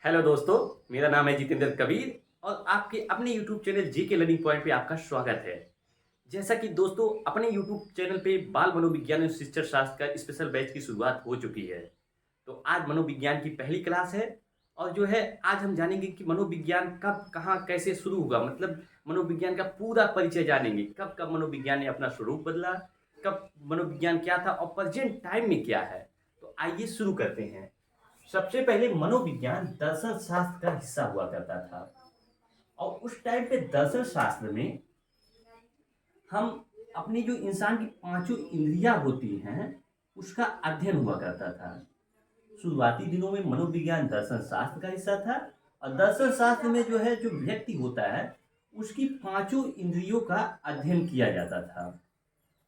Hello दोस्तों, मेरा नाम है जितेंद्र कबीर और आपके अपने यूट्यूब चैनल जी के लर्निंग पॉइंट पे आपका स्वागत है। जैसा कि दोस्तों अपने यूट्यूब चैनल पे बाल मनोविज्ञान और शिक्षण शास्त्र का स्पेशल बैच की शुरुआत हो चुकी है। तो आज मनोविज्ञान की पहली क्लास है और जो है आज हम जानेंगे कि मनोविज्ञान कब कहाँ कैसे शुरू हुआ, मतलब मनोविज्ञान का पूरा परिचय जानेंगे। कब कब मनोविज्ञान ने अपना स्वरूप बदला, कब मनोविज्ञान क्या था और प्रेजेंट टाइम में क्या है। तो आइए शुरू करते हैं। सबसे पहले मनोविज्ञान दर्शन शास्त्र का हिस्सा हुआ करता था और उस टाइम पे दर्शन शास्त्र में हम अपनी जो इंसान की पांचों इंद्रियां होती हैं उसका अध्ययन हुआ करता था। शुरुआती दिनों में मनोविज्ञान दर्शन शास्त्र का हिस्सा था और दर्शन शास्त्र में जो है जो व्यक्ति होता है उसकी पांचों इंद्रियों का अध्ययन किया जाता था।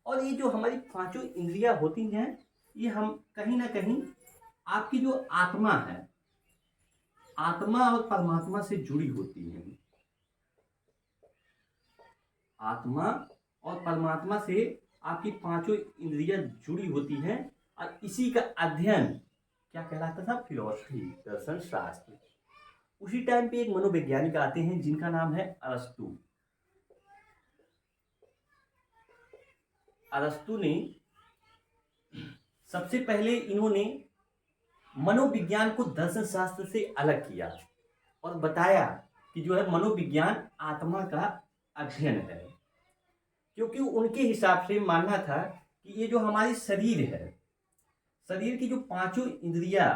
और ये जो हमारी पांचों इंद्रियां होती हैं ये हम कहीं ना कहीं आपकी जो आत्मा है, आत्मा और परमात्मा से जुड़ी होती है। आत्मा और परमात्मा से आपकी पांचों इंद्रियां जुड़ी होती हैं और इसी का अध्ययन क्या कहलाता था? फिलॉसफी, दर्शन शास्त्र। उसी टाइम पे एक मनोवैज्ञानिक आते हैं जिनका नाम है अरस्तु। अरस्तु ने सबसे पहले इन्होंने मनोविज्ञान को दर्शन शास्त्र से अलग किया और बताया कि जो है मनोविज्ञान आत्मा का अध्ययन है। क्योंकि उनके हिसाब से मानना था कि ये जो हमारी शरीर है, शरीर की जो पांचों इंद्रियां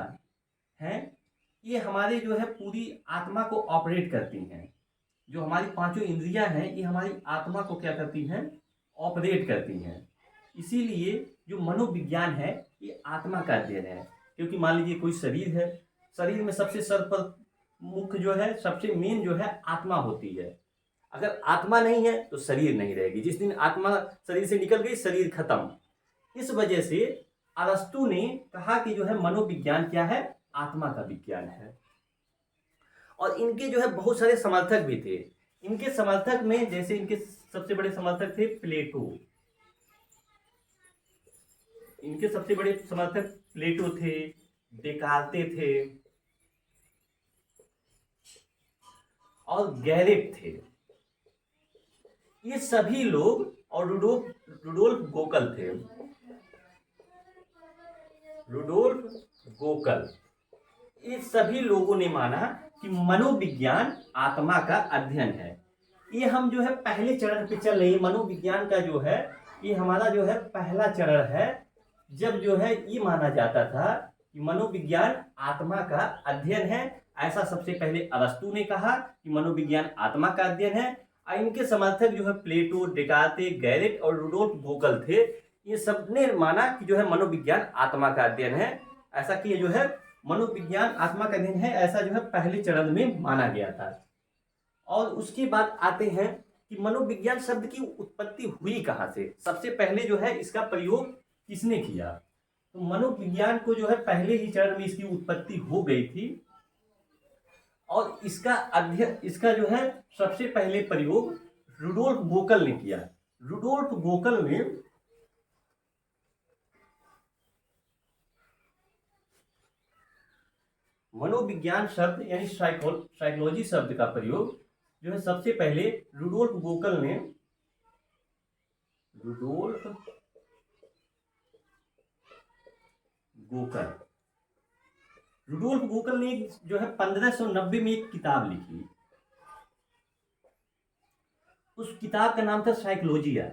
हैं ये हमारे जो है पूरी आत्मा को ऑपरेट करती हैं। जो हमारी पांचों इंद्रियां हैं ये हमारी आत्मा को क्या करती हैं? ऑपरेट करती हैं। इसीलिए जो मनोविज्ञान है ये आत्मा का अध्ययन है। क्योंकि मान लीजिए कोई शरीर है, शरीर में सबसे सर पर मुख्य जो है सबसे मेन जो है आत्मा होती है। अगर आत्मा नहीं है तो शरीर नहीं रहेगी। जिस दिन आत्मा शरीर से निकल गई शरीर खत्म। इस वजह से अरस्तु ने कहा कि जो है मनोविज्ञान क्या है? आत्मा का विज्ञान है। और इनके जो है बहुत सारे समर्थक भी थे। इनके समर्थक में जैसे इनके सबसे बड़े समर्थक थे प्लेटो। इनके सबसे बड़े समर्थक प्लेटो थे, डेकार्ते थे और गैलेट थे। ये सभी लोग और रुडोल्फ गोकल थे। रुडोल्फ गोकल, ये सभी लोगों ने माना कि मनोविज्ञान आत्मा का अध्ययन है। ये हम जो है पहले चरण पे चल रहे हैं। मनोविज्ञान का जो है ये हमारा जो है पहला चरण है। जब जो है ये माना जाता था कि मनोविज्ञान आत्मा का अध्ययन है। ऐसा सबसे पहले अरस्तु ने कहा कि मनोविज्ञान आत्मा का अध्ययन है। और इनके समर्थक जो है प्लेटो, डेकार्ते, गैलेट और रुडोल्फ गोकल थे। ये सबने माना कि जो है मनोविज्ञान आत्मा का अध्ययन है। ऐसा कि ये जो है मनोविज्ञान आत्मा का अध्ययन है, ऐसा जो है पहले चरण में माना गया था। और उसके बाद आते हैं कि मनोविज्ञान शब्द की उत्पत्ति हुई कहाँ से। सबसे पहले जो है इसका प्रयोग किसने किया? तो मनोविज्ञान को जो है पहले ही चरण में इसकी उत्पत्ति हो गई थी और इसका अध्ययन, इसका जो है सबसे पहले प्रयोग रुडोल्फ गोकल ने किया। रुडोल्फ गोकल ने मनोविज्ञान शब्द यानी साइकोलॉजी शब्द का प्रयोग जो है सबसे पहले रुडोल्फ गोकल ने जो है 1590 में एक किताब लिखी। उस किताब का नाम था साइकोलॉजिया।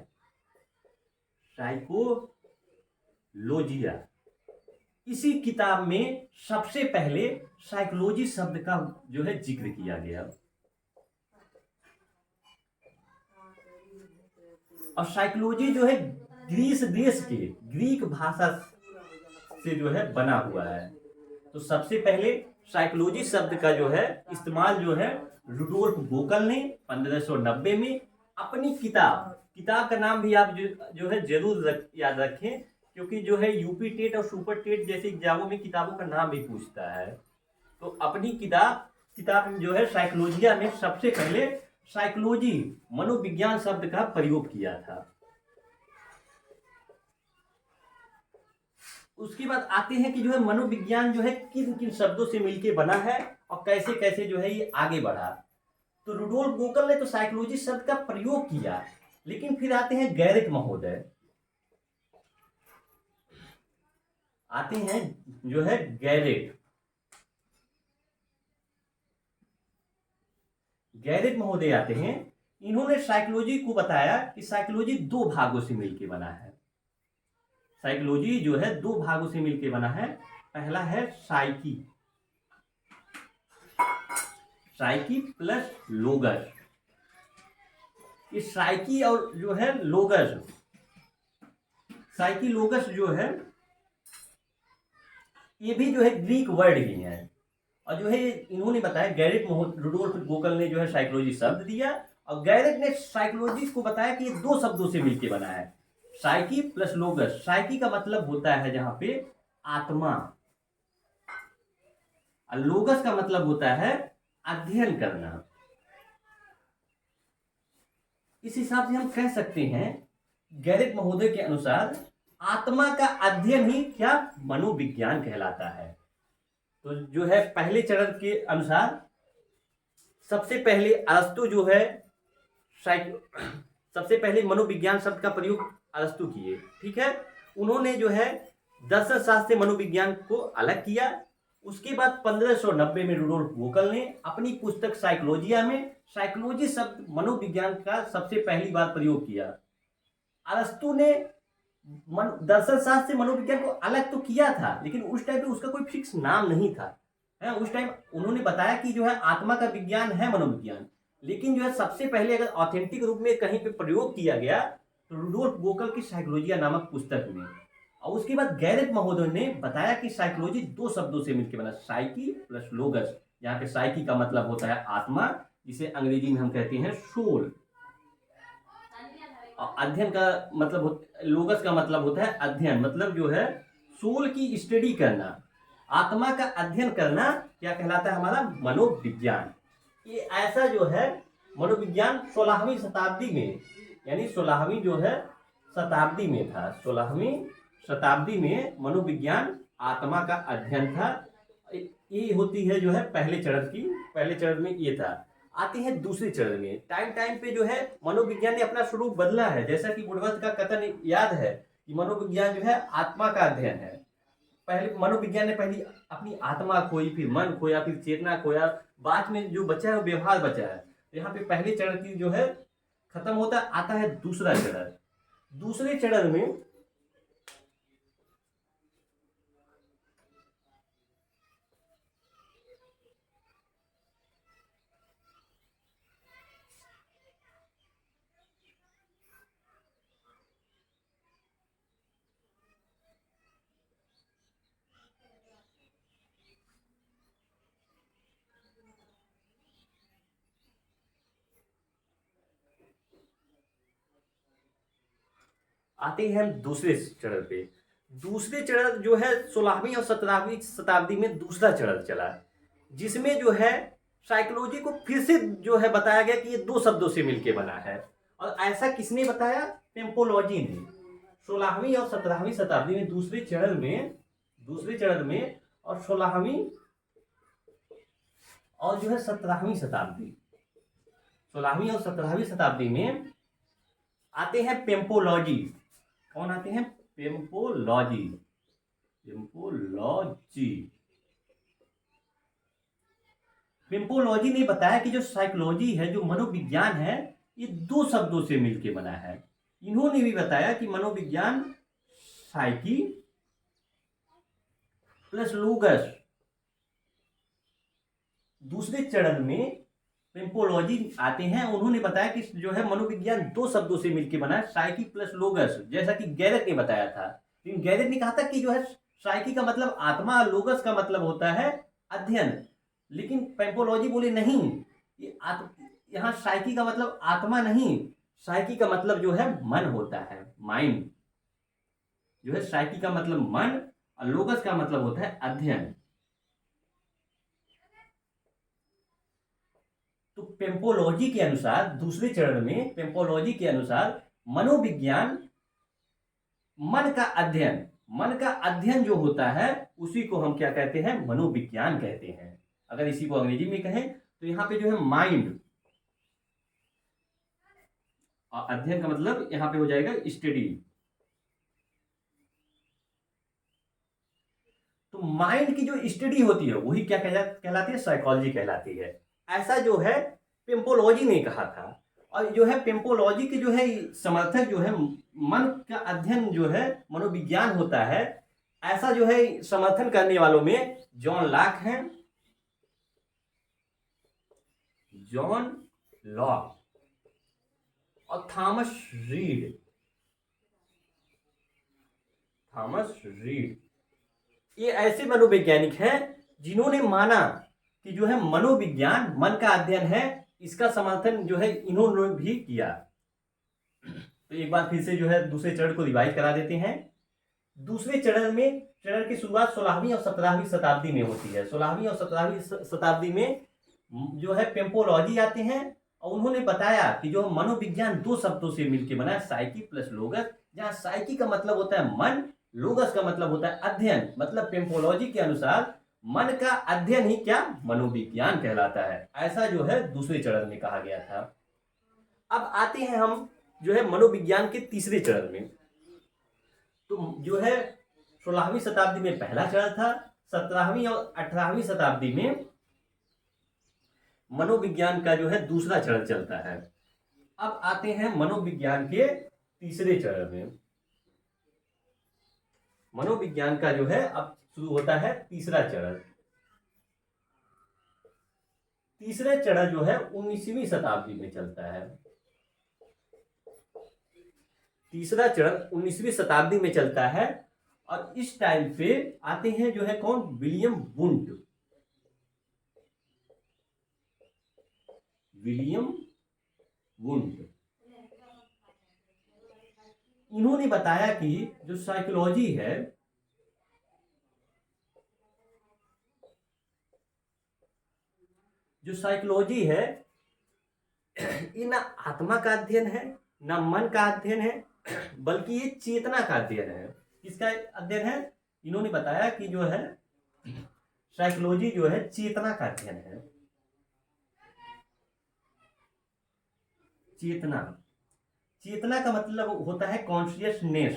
इसी किताब में सबसे पहले साइकोलॉजी शब्द का जो है जिक्र किया गया। और साइकोलॉजी जो है ग्रीस देश के ग्रीक भाषा से जो है बना हुआ है। तो सबसे पहले साइकोलॉजी शब्द का जो है इस्तेमाल जो है रुडोल्फ गोकल ने 1590 में अपनी किताब का नाम भी आप जो है जरूर याद रखें। क्योंकि जो है यूपी टेट और सुपर टेट जैसे एग्जामों में किताबों का नाम भी पूछता है। तो अपनी किताब जो है साइकोलॉजिया में सबसे पहले साइकोलॉजी मनोविज्ञान शब्द का प्रयोग किया था। उसके बाद आते हैं कि जो है मनोविज्ञान जो है किन किन शब्दों से मिलके बना है और कैसे कैसे जो है ये आगे बढ़ा। तो रुडोल्फ गोकल ने तो साइकोलॉजी शब्द का प्रयोग किया, लेकिन फिर आते हैं गैरिक महोदय, आते हैं जो है गैरिक महोदय आते हैं। इन्होंने साइकोलॉजी को बताया कि साइकोलॉजी दो भागों से मिलके बना है। साइकोलॉजी जो है दो भागों से मिलके बना है। पहला है साइकी, साइकी प्लस लोगस। इस साइकी और जो है लोगस, साइकी लोगस जो है ये भी जो है ग्रीक वर्ड ही है। और जो है इन्होंने बताया, गैरिक रुडोल्फ गोकल ने जो है साइकोलॉजी शब्द दिया और गैरिक ने साइकोलॉजी को बताया कि ये दो शब्दों से मिलके बना है, साइकी प्लस लोगस। साइकी का मतलब होता है जहां पे आत्मा, और लोगस का मतलब होता है अध्ययन करना। इस हिसाब से हम कह सकते हैं गैरिक महोदय के अनुसार आत्मा का अध्ययन ही क्या मनोविज्ञान कहलाता है। तो जो है पहले चरण के अनुसार सबसे पहले अरस्तु जो है सबसे पहले मनोविज्ञान शब्द का प्रयोग अरस्तु किए, ठीक है। उन्होंने जो है दर्शन शास्त्र से मनोविज्ञान को अलग किया। उसके बाद 1590 में रुडोल्फ गोकल ने अपनी पुस्तक साइकोलॉजिया में साइकोलॉजी शब्द मनोविज्ञान का सबसे पहली बार प्रयोग किया। अरस्तु ने दर्शन शास्त्र से मनोविज्ञान को अलग तो किया था, लेकिन उस टाइम पे उसका कोई फिक्स नाम नहीं था, है। उस टाइम उन्होंने बताया कि जो है आत्मा का विज्ञान है मनोविज्ञान, लेकिन जो है सबसे पहले अगर ऑथेंटिक रूप में कहीं पे प्रयोग किया गया तो रुडोल्फ गोकल की साइकोलॉजिया नामक पुस्तक में। और उसके बाद गैरिक महोदय ने बताया कि साइकोलॉजी दो शब्दों से मिलकर बना, साइकी प्लस लोगस। यहाँ पे साइकी का मतलब होता है आत्मा, जिसे अंग्रेजी में हम कहते हैं सोल। और अध्ययन का मतलब लोगस का मतलब होता है अध्ययन, मतलब जो है सोल की स्टडी करना, आत्मा का अध्ययन करना क्या कहलाता है हमारा मनोविज्ञान। ये ऐसा जो है मनोविज्ञान 16वीं शताब्दी में, यानी 16वीं जो है शताब्दी में था, 16वीं शताब्दी में मनोविज्ञान आत्मा का अध्ययन था। ये होती है जो है पहले चरण में ये था। आते हैं दूसरे चरण में। टाइम पे जो है मनोविज्ञान ने अपना स्वरूप बदला है, जैसा कि बुद्धवत का कथन याद है कि मनोविज्ञान जो है आत्मा का अध्ययन है। पहले मनोविज्ञान ने पहली अपनी आत्मा खोई, फिर मन खोया, फिर चेतना खोया, बाद में जो बचा है वो व्यवहार बचा है। यहाँ पे पहले चरण की जो है खत्म होता है, आता है दूसरा चरण। दूसरे चरण में आते हैं हम दूसरे चरण पे। दूसरे चरण जो है 16वीं और 17वीं शताब्दी में दूसरा चरण चला, जिसमें जो है साइकोलॉजी को फिर से जो है बताया गया कि ये दो शब्दों से मिलके बना है। और ऐसा किसने बताया? पेम्पोलॉजी ने। 16वीं और 17वीं शताब्दी में दूसरे चरण में और 16वीं और जो है 17वीं शताब्दी, 16वीं और 17वीं शताब्दी में आते हैं पेम्पोलॉजी। कौन आते हैं? पेम्पोलॉजी। पेम्पोलॉजी ने बताया कि जो साइकोलॉजी है, जो मनोविज्ञान है, ये दो शब्दों से मिलके बना है। इन्होंने भी बताया कि मनोविज्ञान साइकी प्लस लोगस। दूसरे चरण में पेम्पोलॉजी आते हैं, उन्होंने बताया कि जो है मनोविज्ञान दो शब्दों से मिलकर बना है, साइकी प्लस लोगस, जैसा कि गैरिक ने बताया था। लेकिन गैरिक ने कहा था कि जो है साइकी का मतलब आत्मा, लोगस का मतलब होता है अध्ययन। लेकिन पेम्पोलॉजी बोले नहीं, ये यहाँ साइकी का मतलब आत्मा नहीं, साइकी का मतलब जो है मन होता है, माइंड। जो है साइकी का मतलब मन और लोगस का मतलब होता है अध्ययन। तो पेम्पोलॉजी के अनुसार दूसरे चरण में पेम्पोलॉजी के अनुसार मनोविज्ञान मन का अध्ययन, मन का अध्ययन जो होता है उसी को हम क्या कहते हैं, मनोविज्ञान कहते हैं। अगर इसी को अंग्रेजी में कहें तो यहाँ पे जो है माइंड, और अध्ययन का मतलब यहाँ पे हो जाएगा स्टडी। तो माइंड की जो स्टडी होती है वही क्या कहलाती है, साइकोलॉजी कहलाती है। ऐसा जो है पिंपोलॉजी ने कहा था। और जो है पिंपोलॉजी के जो है समर्थक जो है मन का अध्ययन जो है मनोविज्ञान होता है, ऐसा जो है समर्थन करने वालों में जॉन लॉक हैं, जॉन लॉक और थॉमस रीड। ये ऐसे मनोवैज्ञानिक हैं जिन्होंने माना कि जो है मनोविज्ञान मन का अध्ययन है, इसका समर्थन जो है इन्होंने भी किया। तो एक बार फिर से जो है दूसरे चरण को रिवाइज करा देते हैं। दूसरे चरण की शुरुआत 16वीं और 17वीं शताब्दी में होती है। 16वीं और 17वीं शताब्दी में जो है पिंपोलॉजी आते हैं और उन्होंने बताया कि जो मनोविज्ञान दो शब्दों से मिलकर बना है, साइकी प्लस लोगस, जहाँ साइकी का मतलब होता है मन, लोगस का मतलब होता है अध्ययन। मतलब पिंपोलॉजी के अनुसार मन का अध्ययन ही क्या, मनोविज्ञान कहलाता है। ऐसा जो है दूसरे चरण में कहा गया था। अब आते हैं हम जो है मनोविज्ञान के तीसरे चरण में। तो जो है 16वीं शताब्दी में पहला चरण था, 17वीं और 18वीं शताब्दी में मनोविज्ञान का जो है दूसरा चरण चलता है। अब आते हैं मनोविज्ञान के तीसरे चरण में। मनोविज्ञान का जो है अब शुरू होता है तीसरा चरण। तीसरा चरण जो है 19वीं शताब्दी में चलता है। तीसरा चरण 19वीं शताब्दी में चलता है और इस टाइम पे आते हैं जो है कौन, विलियम वुंड। विलियम वुंड इन्होंने बताया कि जो साइकोलॉजी है, ये ना आत्मा का अध्ययन है, ना मन का अध्ययन है, बल्कि ये चेतना का अध्ययन है। किसका अध्ययन है? इन्होंने बताया कि जो है साइकोलॉजी जो है चेतना का अध्ययन है। चेतना का मतलब होता है कॉन्शियसनेस।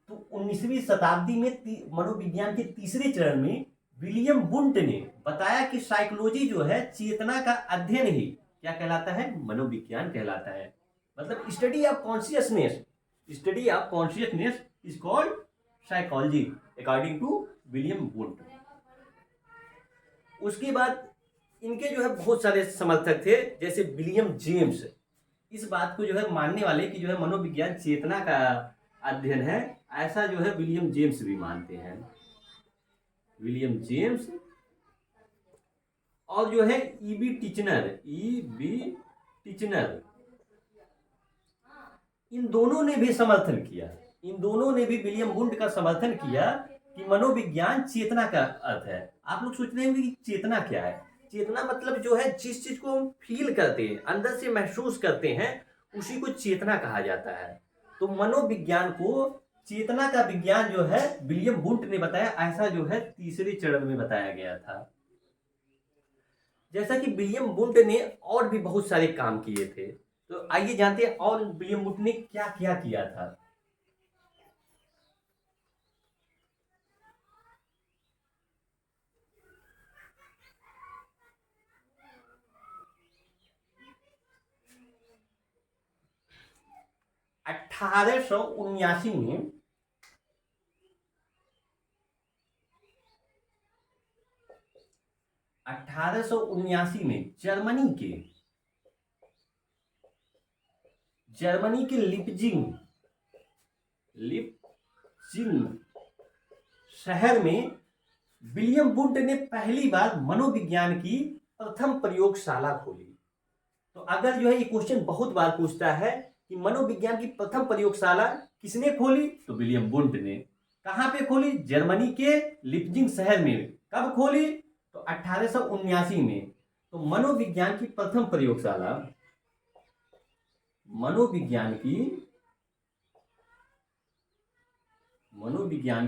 तो 19वीं शताब्दी में मनोविज्ञान के तीसरे चरण में विलियम वुंट ने बताया कि साइकोलॉजी जो है चेतना का अध्ययन ही क्या कहलाता है, मनोविज्ञान कहलाता है। मतलब study of consciousness is called psychology according to William Wundt. उसके बाद इनके जो है बहुत सारे समर्थक थे, जैसे विलियम जेम्स। इस बात को जो है मानने वाले कि जो है मनोविज्ञान चेतना का अध्ययन है, ऐसा जो है विलियम जेम्स भी मानते हैं। विलियम जेम्स और जो है ईबी टिचनर, इन दोनों ने भी समर्थन किया। इन दोनों ने भी विलियम वुंड का समर्थन किया कि मनोविज्ञान चेतना का अर्थ है। आप लोग सोच रहे होंगे कि चेतना क्या है। चेतना मतलब जो है जिस चीज को हम फील करते हैं, अंदर से महसूस करते हैं, उसी को चेतना कहा जाता है। तो मनोविज्ञान को चेतना का विज्ञान जो है विलियम वुंट ने बताया, ऐसा जो है तीसरे चरण में बताया गया था। जैसा कि विलियम वुंट ने और भी बहुत सारे काम किए थे, तो आइए जानते हैं और विलियम वुंट ने क्या क्या किया था। अठारह सौ उन्यासी में जर्मनी के लिपजिंग शहर में विलियम वुंट ने पहली बार मनोविज्ञान की प्रथम प्रयोगशाला खोली। तो अगर जो है ये क्वेश्चन बहुत बार पूछता है कि मनोविज्ञान की प्रथम प्रयोगशाला किसने खोली, तो विलियम वुंट ने। कहां पे खोली? जर्मनी के लिपजिंग शहर में। कब खोली? तो 1879 में। तो मनोविज्ञान की प्रथम प्रयोगशाला मनोविज्ञान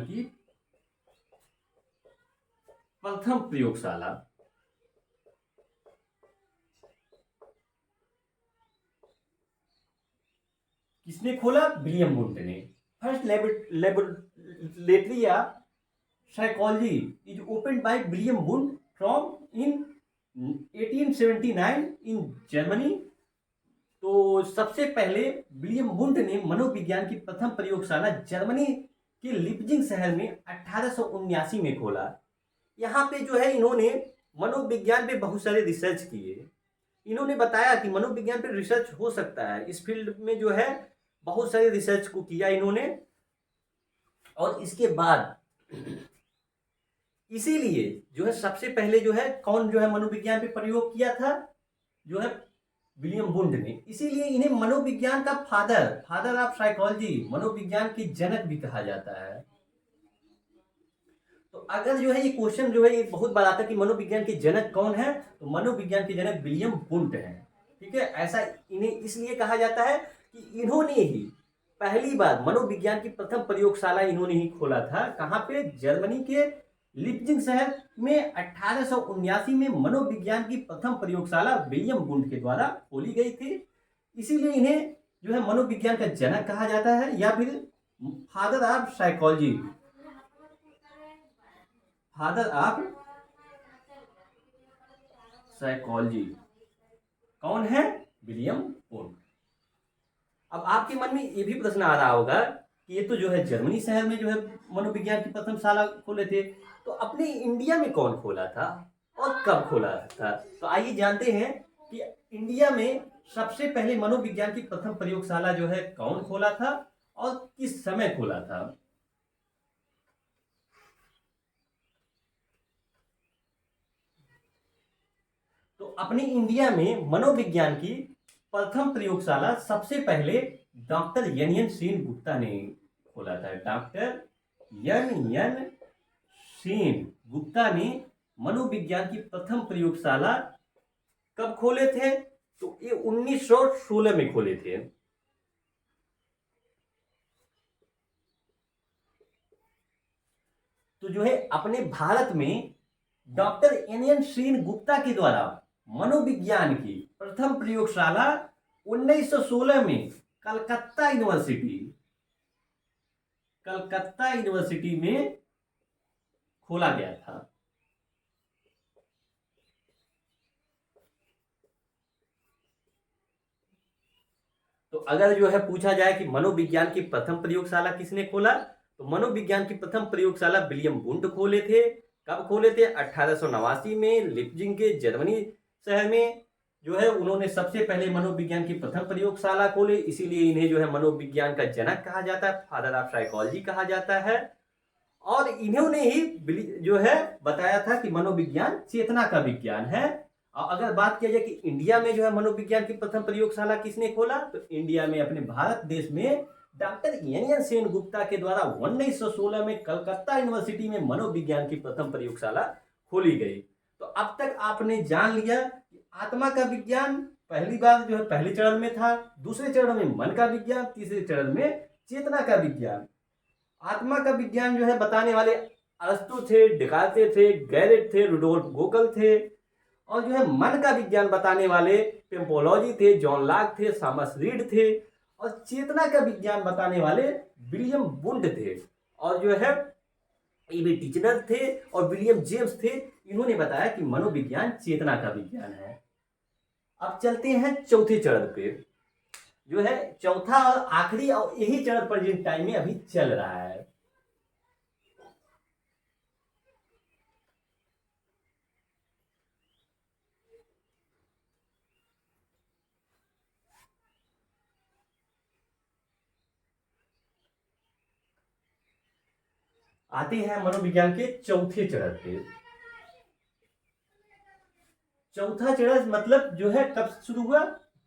की प्रथम प्रयोगशाला किसने खोला? विलियम वुंड ने। फर्स्ट लेबोरेटरी या psychology is open by William wound from in 1879 in Germany. तो सबसे पहले विलियम वुंड ने मनोविज्ञान की प्रथम प्रयोगशाला जर्मनी के लिप्जिंग शहर में 1879 में खोला। यहाँ पे जो है इन्होंने मनोविज्ञान पे बहुत सारे रिसर्च किए। इन्होंने बताया कि मनोविज्ञान पे रिसर्च हो सकता है, इस फील्ड में जो है बहुत सारे रिसर्च को किया इन्होंने। और इसके बाद इसीलिए जो है सबसे पहले जो है कौन जो है मनोविज्ञान पे प्रयोग किया था? जो है विलियम वुंड ने। इसीलिए इन्हें मनोविज्ञान का फादर ऑफ साइकोलॉजी, मनोविज्ञान के जनक भी कहा जाता है। तो अगर जो है ये क्वेश्चन जो है ये बहुत बार आता है कि मनोविज्ञान के जनक कौन है, तो मनोविज्ञान के जनक विलियम वुंड हैं। ठीक है, ऐसा इन्हें इसलिए कहा जाता है कि इन्होंने ही पहली बार मनोविज्ञान की प्रथम प्रयोगशाला इन्होंने ही खोला था। कहाँ पे? जर्मनी के लिप्जिंग शहर में 1879 में मनोविज्ञान की प्रथम प्रयोगशाला विलियम वुंड के द्वारा खोली गई थी। इसीलिए इन्हें जो है मनोविज्ञान का जनक कहा जाता है, या फिर father of psychology, father of psychology कौन है? William wound. अब आपके मन में ये भी प्रश्न आ रहा होगा कि ये तो जो है जर्मनी शहर में जो है मनोविज्ञान की प्रथम शाला खोले थे, तो अपने इंडिया में कौन खोला था और कब खोला था? तो आइए जानते हैं कि इंडिया में सबसे पहले मनोविज्ञान की प्रथम प्रयोगशाला जो है कौन खोला था और किस समय खोला था। तो अपने इंडिया में मनोविज्ञान की प्रथम प्रयोगशाला सबसे पहले डॉक्टर एन सेन गुप्ता ने खोला था। डॉक्टर एन सेन गुप्ता ने मनोविज्ञान की प्रथम प्रयोगशाला कब खोले थे? तो ये 1916 में खोले थे। तो जो है अपने भारत में डॉक्टर एन सेन गुप्ता के द्वारा मनोविज्ञान की प्रथम प्रयोगशाला 1916 में कलकत्ता यूनिवर्सिटी में खोला गया था। तो अगर जो है पूछा जाए कि मनोविज्ञान की प्रथम प्रयोगशाला किसने खोला, तो मनोविज्ञान की प्रथम प्रयोगशाला विलियम वुंड खोले थे। कब खोले थे? 1889 में लिप्जिंग के जर्मनी शहर में जो है उन्होंने सबसे पहले मनोविज्ञान की प्रथम प्रयोगशाला खोले। इसीलिए इन्हें जो है मनोविज्ञान का जनक कहा जाता है, फादर ऑफ साइकोलॉजी कहा जाता है। और इन्होंने ही जो है बताया था कि मनोविज्ञान चेतना का विज्ञान है। और अगर बात किया जाए कि इंडिया में जो है मनोविज्ञान की प्रथम प्रयोगशाला किसने खोला, तो इंडिया में अपने भारत देश में डॉक्टर एन सेन गुप्ता के द्वारा 1916 में कलकत्ता यूनिवर्सिटी में मनोविज्ञान की प्रथम प्रयोगशाला खोली गई। तो अब तक आपने जान लिया कि आत्मा का विज्ञान पहली बार जो है पहले चरण में था, दूसरे चरण में मन का विज्ञान, तीसरे चरण में चेतना का विज्ञान। आत्मा का विज्ञान जो है बताने वाले अरस्तु थे, डेकार्ते थे, गैलेट थे, रुडोल्फ गोकल थे। और जो है मन का विज्ञान बताने वाले पेम्पोलॉजी थे, जॉन लॉक थे, थॉमस रीड थे। और चेतना का विज्ञान बताने वाले विलियम वुंड थे। और जो है ईवी टीचनर थे और विलियम जेम्स थे। इन्होंने बताया कि मनोविज्ञान चेतना का विज्ञान है। अब चलते हैं चौथे चरण पे, जो है चौथा और आखिरी, और यही चरण प्रेजेंट टाइम में अभी चल रहा है। आते हैं मनोविज्ञान के चौथे चरण पे। चौथा चरण मतलब जो है कब शुरू हुआ?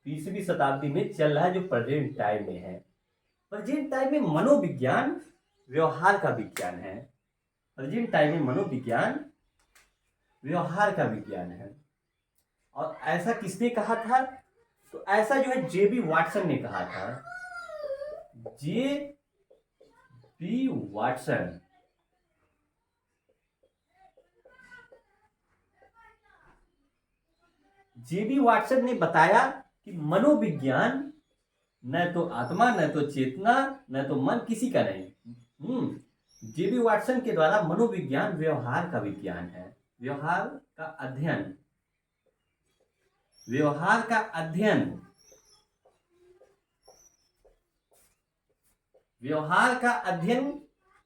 20वीं शताब्दी में चल रहा है, जो प्रेजेंट टाइम में है। प्रेजेंट टाइम में मनोविज्ञान व्यवहार का विज्ञान है। प्रेजेंट टाइम में मनोविज्ञान व्यवहार का विज्ञान है। और ऐसा किसने कहा था? तो ऐसा जो है जे बी वाटसन ने कहा था, J B Watson. J B Watson ने बताया कि मनोविज्ञान न तो आत्मा, न तो चेतना, न तो मन, किसी का नहीं। जे बी वाटसन के द्वारा मनोविज्ञान व्यवहार का विज्ञान है, व्यवहार का अध्ययन, व्यवहार का अध्ययन, व्यवहार का अध्ययन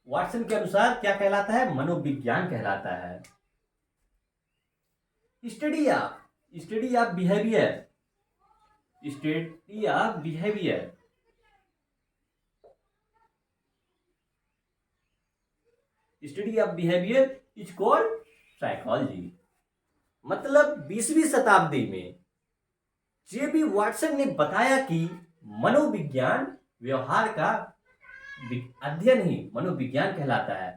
वाटसन के अनुसार क्या कहलाता है? मनोविज्ञान कहलाता है। Study of behaviour, study of behaviour, study of behaviour is called psychology. मतलब 20वीं शताब्दी में जे बी वाटसन ने बताया कि मनोविज्ञान व्यवहार का अध्ययन ही मनोविज्ञान कहलाता है,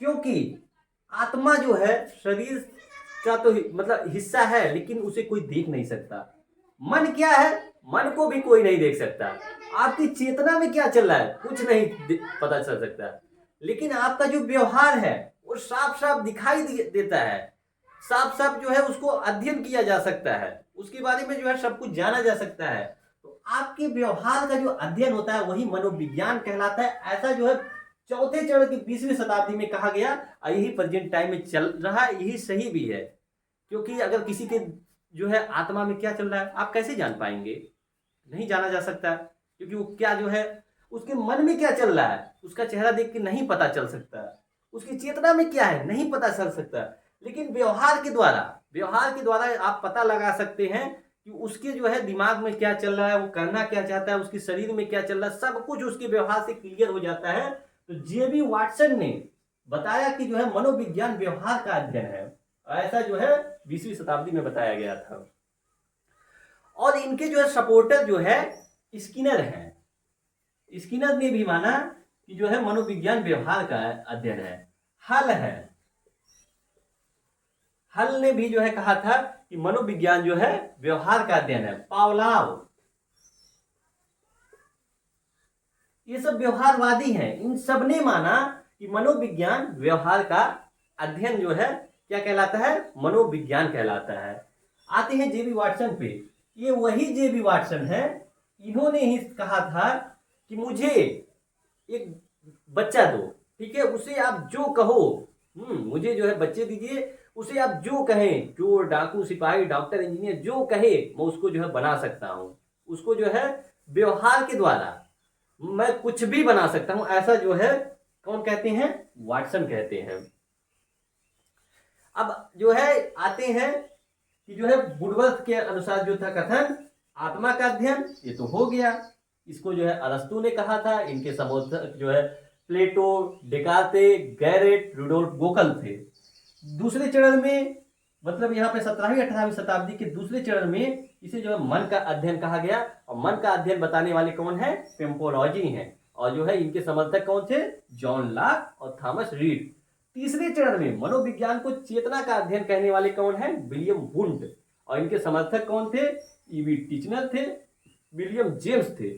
क्योंकि आत्मा जो है शरीर का तो मतलब हिस्सा है, लेकिन उसे कोई देख नहीं सकता। मन क्या है? मन को भी कोई नहीं देख सकता। आपकी चेतना में क्या चल रहा है कुछ नहीं पता चल सकता, लेकिन आपका जो व्यवहार है वो साफ साफ दिखाई देता है, साफ साफ जो है उसको अध्ययन किया जा सकता है, उसके बारे में जो है सब कुछ जाना जा सकता है। तो आपके व्यवहार का जो अध्ययन होता है वही मनोविज्ञान कहलाता है। ऐसा जो है चौथे चरण की 20वीं शताब्दी में कहा गया, यही प्रेजेंट टाइम में चल रहा है, यही सही भी है। क्योंकि अगर किसी के जो है आत्मा में क्या चल रहा है आप कैसे जान पाएंगे? नहीं जाना जा सकता, क्योंकि वो क्या जो है उसके मन में क्या चल रहा है उसका चेहरा देख के नहीं पता चल सकता, उसकी चेतना में क्या है नहीं पता चल सकता। लेकिन व्यवहार के द्वारा आप पता लगा सकते हैं कि उसके जो है दिमाग में क्या चल रहा है, वो करना क्या चाहता है, उसके शरीर में क्या चल रहा है, सब कुछ उसके व्यवहार से क्लियर हो जाता है। तो जे बी वाटसन ने बताया कि जो है मनोविज्ञान व्यवहार का अध्ययन है, ऐसा जो है 20वीं शताब्दी में बताया गया था। और इनके जो है सपोर्टर जो है स्किनर हैं। स्किनर ने भी माना कि जो है मनोविज्ञान व्यवहार का अध्ययन है। हल ने भी जो है कहा था कि मनोविज्ञान जो है व्यवहार का अध्ययन है। पावलाव, ये सब व्यवहारवादी हैं, इन सब ने माना कि मनोविज्ञान व्यवहार का अध्ययन जो है क्या कहलाता है? मनोविज्ञान कहलाता है। आते हैं जे बी वाटसन पे। ये वही जे बी वाटसन है, इन्होंने ही कहा था कि मुझे एक बच्चा दो, ठीक है, उसे आप जो कहो, मुझे जो है बच्चे दीजिए, उसे आप जो कहें, चोर, डाकू, सिपाही, डॉक्टर, इंजीनियर, जो कहे मैं उसको जो है बना सकता हूँ। उसको जो है व्यवहार के द्वारा मैं कुछ भी बना सकता हूँ, ऐसा जो है कौन कहते हैं? वाटसन कहते हैं। अब जो है आते हैं कि जो है वुडवर्थ के अनुसार जो था कथन आत्मा का अध्ययन, ये तो हो गया, इसको जो है अरस्तु ने कहा था। इनके समर्थक जो है प्लेटो, डेकार्ते, गैरेट, रुडोल्फ गोकल थे। दूसरे चरण में मतलब यहाँ पे 17वीं 18वीं शताब्दी के दूसरे चरण में इसे जो है मन का अध्ययन कहा गया। और मन का अध्ययन बताने वाले कौन है? पेम्पोलॉजी हैं। और जो है इनके समर्थक कौन थे? जॉन लॉक और थॉमस रीड। तीसरे चरण में मनोविज्ञान को चेतना का अध्ययन कहने वाले कौन है? William wound. और इनके समर्थक कौन थे? ईवी टिचनर थे, विलियम जेम्स थे।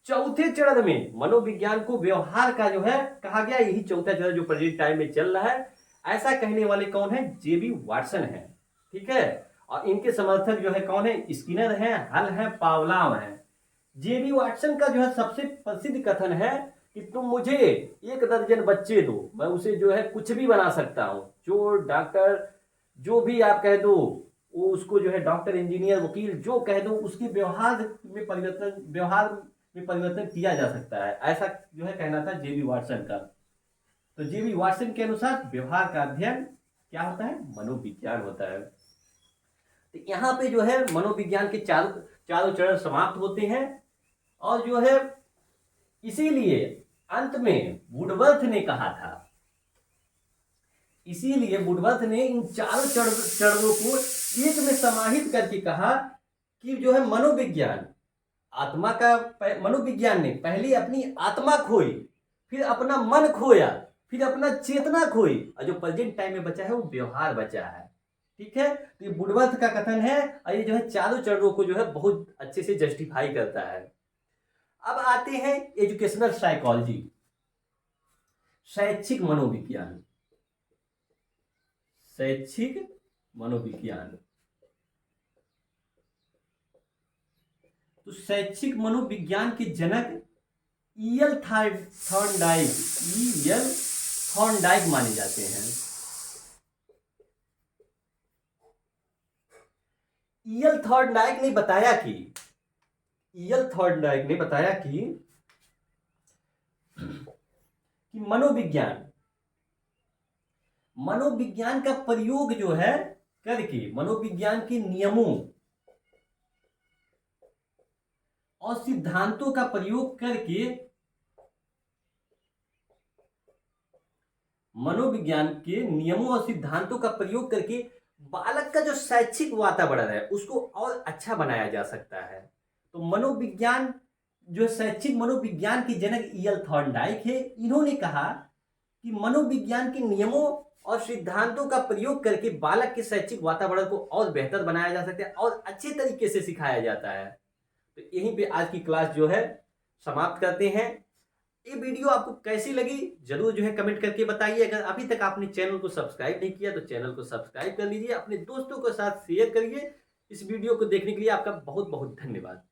चौथे चरण में मनोविज्ञान को व्यवहार का जो है कहा गया, यही चौथा चरण जो प्रेजेंट टाइम में चल रहा है, ऐसा कहने वाले कौन है? जे बी वाटसन है, ठीक है। और इनके समर्थक जो है कौन है? स्किनर है, हल है, पावलाव है। जे बी वाटसन का जो है सबसे प्रसिद्ध कथन है कि तुम मुझे 1 दर्जन बच्चे दो, मैं उसे जो है कुछ भी बना सकता हूँ, चोर, डॉक्टर, जो भी आप कह दो, वो उसको जो है डॉक्टर, इंजीनियर, वकील, जो कह दो उसके व्यवहार में परिवर्तन किया जा सकता है। ऐसा जो है कहना था जे बी वाटसन का। तो जे बी वाटसन के अनुसार व्यवहार का अध्ययन क्या होता है? मनोविज्ञान होता है। तो यहाँ पे जो है मनोविज्ञान के चारों चरण समाप्त होते हैं। और जो है इसीलिए अंत में वुडवर्थ ने कहा था, इसीलिए वुडवर्थ ने इन चारों चरणों को एक में समाहित करके कहा कि जो है मनोविज्ञान आत्मा का, मनोविज्ञान ने पहले अपनी आत्मा खोई, फिर अपना मन खोया, फिर अपना चेतना खोई, और जो प्रेजेंट टाइम में बचा है वो व्यवहार बचा है। ठीक है, तो ये वुडवर्थ का कथन है और ये जो है चारों चरणों को जो है बहुत अच्छे से जस्टिफाई करता है। अब आते हैं एजुकेशनल साइकोलॉजी, शैक्षिक मनोविज्ञान। शैक्षिक मनोविज्ञान, तो शैक्षिक मनोविज्ञान के जनक ईएल थॉर्नडाइक, ईएल थॉर्नडाइक माने जाते हैं। ईएल थॉर्नडाइक ने बताया कि मनोविज्ञान का प्रयोग जो है करके, मनोविज्ञान के नियमों और सिद्धांतों का प्रयोग करके, मनोविज्ञान के नियमों और सिद्धांतों का प्रयोग करके बालक का जो शैक्षिक वातावरण है उसको और अच्छा बनाया जा सकता है। तो मनोविज्ञान, जो शैक्षिक मनोविज्ञान के जनक ईएल थॉर्नडाइक है, इन्होंने कहा कि मनोविज्ञान के नियमों और सिद्धांतों का प्रयोग करके बालक के शैक्षिक वातावरण को और बेहतर बनाया जा सकता है और अच्छे तरीके से सिखाया जाता है। तो यहीं पे आज की क्लास जो है समाप्त करते हैं। ये वीडियो आपको कैसी लगी जरूर जो है कमेंट करके बताइए। अगर अभी तक आपने चैनल को सब्सक्राइब नहीं किया तो चैनल को सब्सक्राइब कर लीजिए, अपने दोस्तों के साथ शेयर करिए। इस वीडियो को देखने के लिए आपका बहुत बहुत धन्यवाद।